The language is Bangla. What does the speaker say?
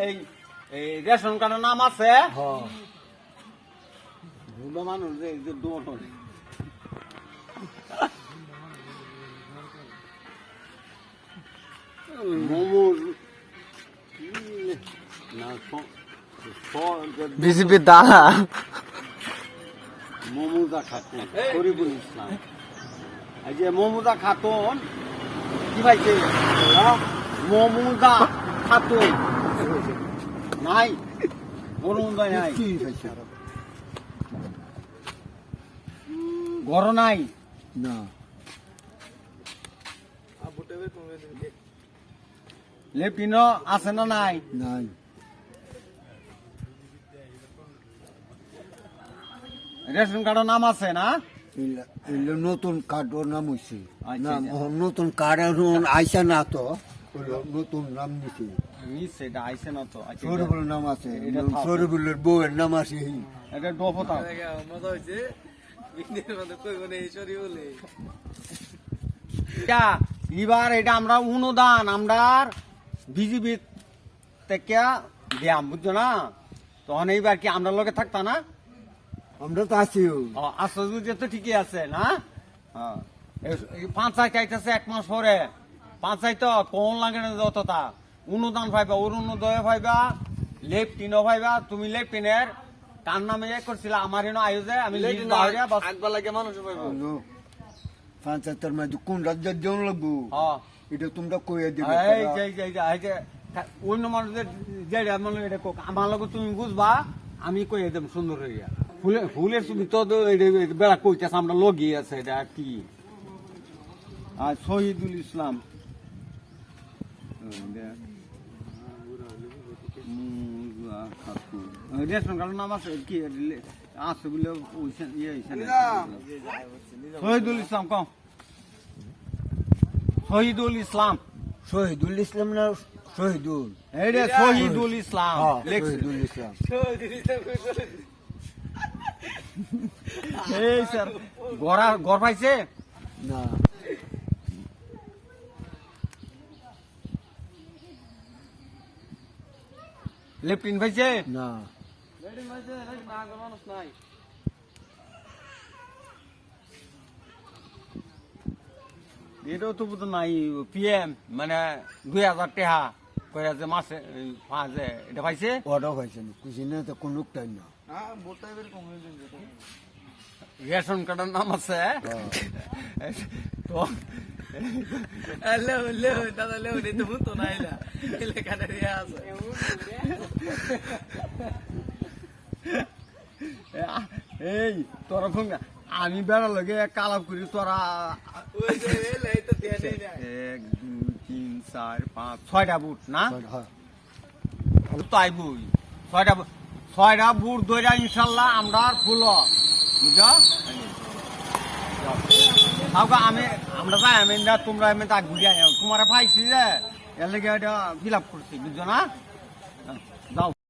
এই রেশন কার্ডের নাম আছে হ্যাঁ ভুলো মানুষ যে এই যে দোটো মোমোর না বিজেপি দালা মমুদা খাতুন শরীফুল ইসলাম এই যে মমুদা খাতুন কি পাইছে মমুদা খাতুন নাই মমুদা নাই কি হয়েছে ঘর নাই না লেপিনো আছে না নাই নাই রেশন কার্ডের নাম আছে না এলে নতুন কার্ডের নাম হয়েছে আচ্ছা, নাম নতুন কার্ড এখন আইসা না তো নতুন নাম নিছে নিচ্ছে এটা আইসে না তো আচ্ছা, শরীফুলের নাম আছে এটা থাক। শরীফুলের বউয়ের নাম আছে এটা ডফতা মজা হয়েছে এবার এটা আমরা অনুদান আমরা বিজেপি থেকে দিয়াম বুঝছো না তখন এইবার কি আমরা লোকে থাকতা না আমরা তো আছি আশ্বাস বুঝে তো ঠিকই আছে না পঞ্চায়েত আইতেছে 1 মাস পরে পঞ্চায়েত কোন লাগে না যতটা অনুদান পাইবা অরুণোদয় পাইবা লেফটিনও পাইবা তুমি লেফটিনের কার নামে করছিল আমার এনে আয়োজে আমি আগবা লাগে মানুষ পাইব পঞ্চায়েতের মধ্যে কোন রাজ্যের জন লাগবো এটা তোমরা কইয়া দিবে অন্য মানুষদের যেটা মানে এটা আমার লগে তুমি বুঝবা আমি কইয়া দেব সুন্দর হইয়া ফুলের তুমি তো বেড়া কইতেছ আমরা লগিয়ে আছে এটা কি আর শহীদুল ইসলাম রেশন কার্ডের নাম আছে কি আছে বলে শহীদুল ইসলাম কম শহীদুল ইসলাম শহীদুল ইসলাম না শহীদুল এই রে শহীদুল ইসলাম শহীদুল ইসলাম এই স্যার ঘর পাইছে না লেফটিন পাইছে না এটাও তো বোধ নাই পিএম মানে 2000 টাকা কয়ে যে মাসে পাঁচে এটা পাইছে ওটাও পাইছে না কুচিনে তো কোনো টাইম না রেশন কার্ডের নাম আছে তো দাদা লেও তো বুঝতো না এলাকাটা আছে এই তোরা ফোন আমি বেড়া লগে কালাপ করি তোরা 1 2 3 4 5 6টা বুট না তো আইবই 6টা বুট ধরে ইনশাল্লাহ আমরা ফুল বুঝছো আমরা যাই আমি না তোমরা আমি তা ঘুরিয়ে তোমার পাইছি যে এর লেগে এটা ফিল আপ করছি বুঝছো না